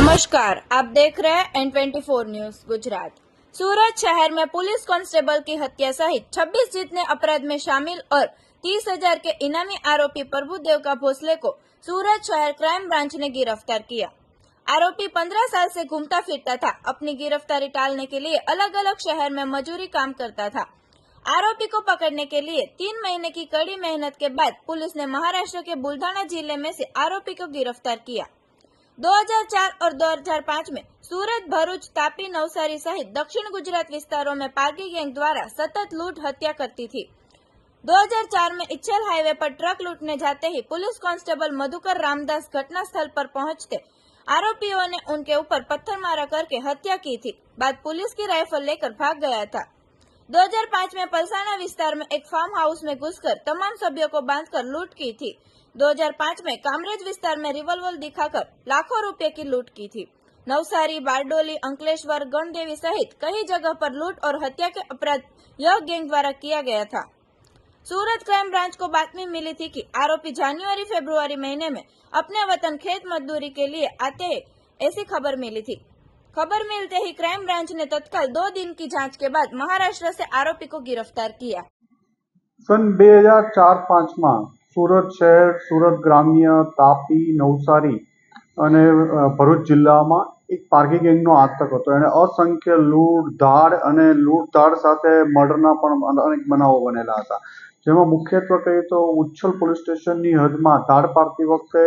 नमस्कार, आप देख रहे हैं N24 न्यूज गुजरात। सूरत शहर में पुलिस कांस्टेबल की हत्या सहित 26 जितने अपराध में शामिल और 30,000 के इनामी आरोपी प्रभुदेव का भोसले को सूरत शहर क्राइम ब्रांच ने गिरफ्तार किया। आरोपी 15 साल से घूमता फिरता था। अपनी गिरफ्तारी टालने के लिए अलग अलग शहर में मजूरी काम करता था। आरोपी को पकड़ने के लिए 3 महीने की कड़ी मेहनत के बाद पुलिस ने महाराष्ट्र के बुलढाना जिले में से आरोपी को गिरफ्तार किया। 2004 और 2005 में सूरत, भरूच, तापी, नवसारी सहित दक्षिण गुजरात विस्तारों में पारगी गैंग द्वारा सतत लूट हत्या करती थी। 2004 में इच्छल हाईवे पर ट्रक लूटने जाते ही पुलिस कांस्टेबल मधुकर रामदास घटना स्थल पर पहुंचते आरोपियों ने उनके ऊपर पत्थरमारा करके हत्या की थी। बाद पुलिस की राइफल लेकर भाग गया था। 2005 में पलसाना विस्तार में एक फार्म हाउस में घुसकर तमाम सभ्यों को बांधकर लूट की थी। 2005 में कामरेज विस्तार में रिवॉल्वर दिखाकर लाखों रुपए की लूट की थी। नवसारी, बारडोली, अंकलेश्वर, गणदेवी सहित कई जगह पर लूट और हत्या के अपराध यह गैंग द्वारा किया गया था। सूरत क्राइम ब्रांच को बातमी मिली थी कि आरोपी जनवरी-फरवरी महीने में अपने वतन खेत मजदूरी के लिए आते हैं, ऐसी खबर मिली थी। खबर मिलते ही क्राइम ब्रांच ने तत्काल 2 दिन की जांच के बाद महाराष्ट्र से आरोपी को गिरफ्तार किया। सन 2004-5 માં સુરત શહેર, સુરત ગ્રામ્ય, તાપી, નવસારી અને ભરૂચ જિલ્લામાં એક પારગી ગેંગનો આતંક હતો। એણે અસંખ્ય લૂંટ-ધાડ અને લૂંટ-ધાડ સાથે મર્ડરના પણ અનેક બનાવો બનેલા હતા, જેમાં મુખ્યત્વે કહીએ તો ઉચ્છલ પોલીસ સ્ટેશનની હદમાં ધાડ પાડતી વખતે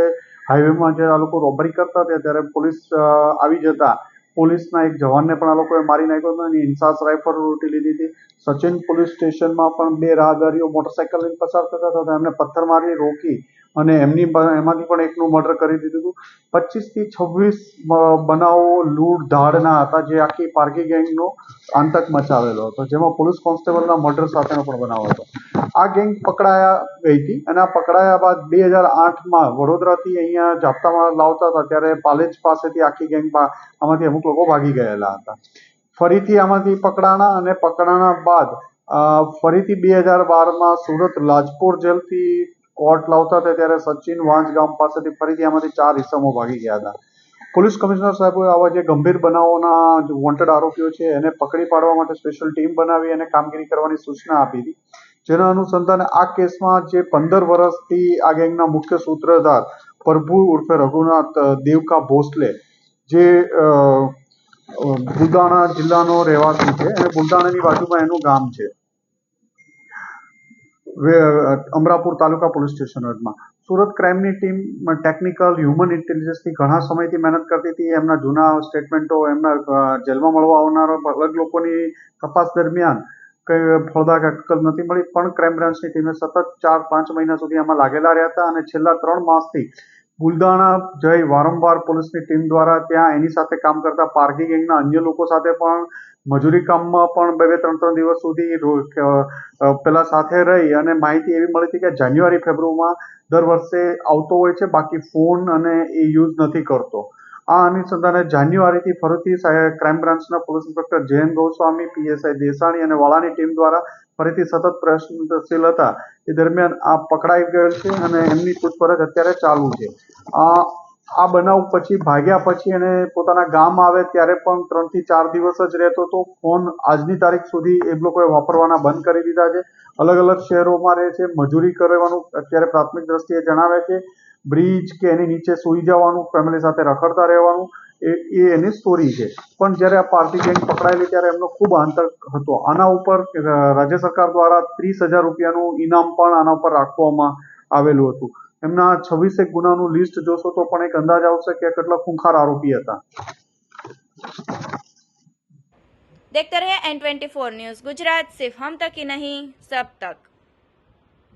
હાઈવેમાં જ્યારે આ લોકો રોબરી કરતા હતા ત્યારે પોલીસ આવી જતા પોલીસના એક જવાનને પણ આ લોકોએ મારી નાખ્યો હતો અને ઇન્સાસ રાઇફલ લૂંટી લીધી હતી। સચિન પોલીસ સ્ટેશનમાં પણ 2 રાહદારીઓ મોટરસાઇકલ લઈને પસાર થતા હતા, એમને પથ્થર મારી રોકી અને એમાંથી પણ એકનું મર્ડર કરી દીધું હતું। 25 થી 26 બનાવો લૂંટ-ધાડના હતા, જે આખી પારગી ગેંગનો આતંક મચાવેલો હતો, જેમાં પોલીસ કોન્સ્ટેબલના મર્ડર સાથેનો પણ બનાવ હતો। આ ગેંગ પકડાયા ગઈ હતી અને આ પકડાયા બાદ 2008માં વડોદરાથી અહીંયા જાપ્તામાં લાવતા હતા ત્યારે પાલેજ પાસેથી આખી ગેંગ આમાંથી અમુક લોકો ભાગી ગયેલા હતા। ફરીથી આમાંથી પકડાણા અને પકડાણા બાદ ફરીથી 2012માં સુરત લાજપોર જેલથી કોર્ટ લાવતા હતા ત્યારે સચિન વાંજ ગામ પાસેથી ફરીથી આમાંથી 4 ઇસમો ભાગી ગયા હતા। પોલીસ કમિશનર સાહેબોએ આવા જે ગંભીર બનાવોના વોન્ટેડ આરોપીઓ છે એને પકડી પાડવા માટે સ્પેશિયલ ટીમ બનાવી અને કામગીરી કરવાની સૂચના આપી હતી, જેના અનુસંધાને આ કેસમાં જે 15 વર્ષથી આ ગેંગના મુખ્ય સૂત્રધાર પ્રભુ ઉર્ફે રઘુનાથ દેવકા ભોસલે, જે બુલઢાણા જિલ્લાનો રહેવાસી છે અને બુલઢાણાની બાજુમાં એનું ગામ છે અમરાપુર તાલુકા પોલીસ સ્ટેશન હદમાં। સુરત ક્રાઇમની ટીમ ટેકનિકલ હ્યુમન ઇન્ટેલિજન્સથી ઘણા સમયથી મહેનત કરતી હતી। એમના જૂના સ્ટેટમેન્ટો, એમના જેલમાં મળવા આવનારા અલગ લોકોની તપાસ દરમિયાન કઈ ફળદાયક હકીકત નથી મળી, પણ ક્રાઇમ બ્રાન્ચની ટીમે સતત 4-5 મહિના સુધી આમાં લાગેલા રહ્યા હતા અને છેલ્લા 3 માસથી બુલઢાણા જઈ વારંવાર પોલીસની ટીમ દ્વારા ત્યાં એની સાથે કામ કરતા પારગી ગેંગના અન્ય લોકો સાથે પણ મજૂરી કામમાં પણ 2-3 દિવસ સુધી પેલા સાથે રહી અને માહિતી એવી મળી હતી કે જાન્યુઆરી-ફેબ્રુઆરીમાં દર વર્ષે આવતો હોય છે, બાકી ફોન અને એ યુઝ નથી કરતો। આ અનુસંધાને જાન્યુઆરીથી ફરીથી ક્રાઇમ બ્રાન્ચના police inspector Jayant Goswami, PSI Desani અને વાળાની ટીમ દ્વારા ફરીથી સતત પ્રયત્નશીલ હતા। એ દરમિયાન આ પકડાઈ ગયેલ છે અને એમની પૂછપરછ અત્યારે ચાલુ છે। આ બનાવ પછી ભાગ્યા પછી એને પોતાના ગામ આવે ત્યારે પણ 3 થી 4 દિવસ જ રહેતો હતો। ફોન આજની તારીખ સુધી એ લોકોએ વાપરવાના બંધ કરી દીધા છે। અલગ અલગ શહેરોમાં રહે છે, મજૂરી કરવાનું અત્યારે પ્રાથમિક દ્રષ્ટિએ જણાવે છે, બ્રિજ કે એની નીચે સૂઈ જવાનું, ફેમિલી સાથે રખડતા રહેવાનું, એ એની સ્ટોરી છે। પણ જ્યારે આ પાર્ટી ગેંગ પકડાયેલી ત્યારે એમનો ખૂબ આતંક હતો। આના ઉપર રાજ્ય સરકાર દ્વારા 30,000 રૂપિયાનું ઇનામ પણ આના ઉપર રાખવામાં આવેલું હતું। એમના 26 ગુનાનું લિસ્ટ જોશો તો પણ એક અંદાજ આવશે કે કેટલા ખૂંખાર આરોપી હતા। देखते रहे N24 न्यूज गुजरात, सिर्फ हम तक ही नहीं सब तक।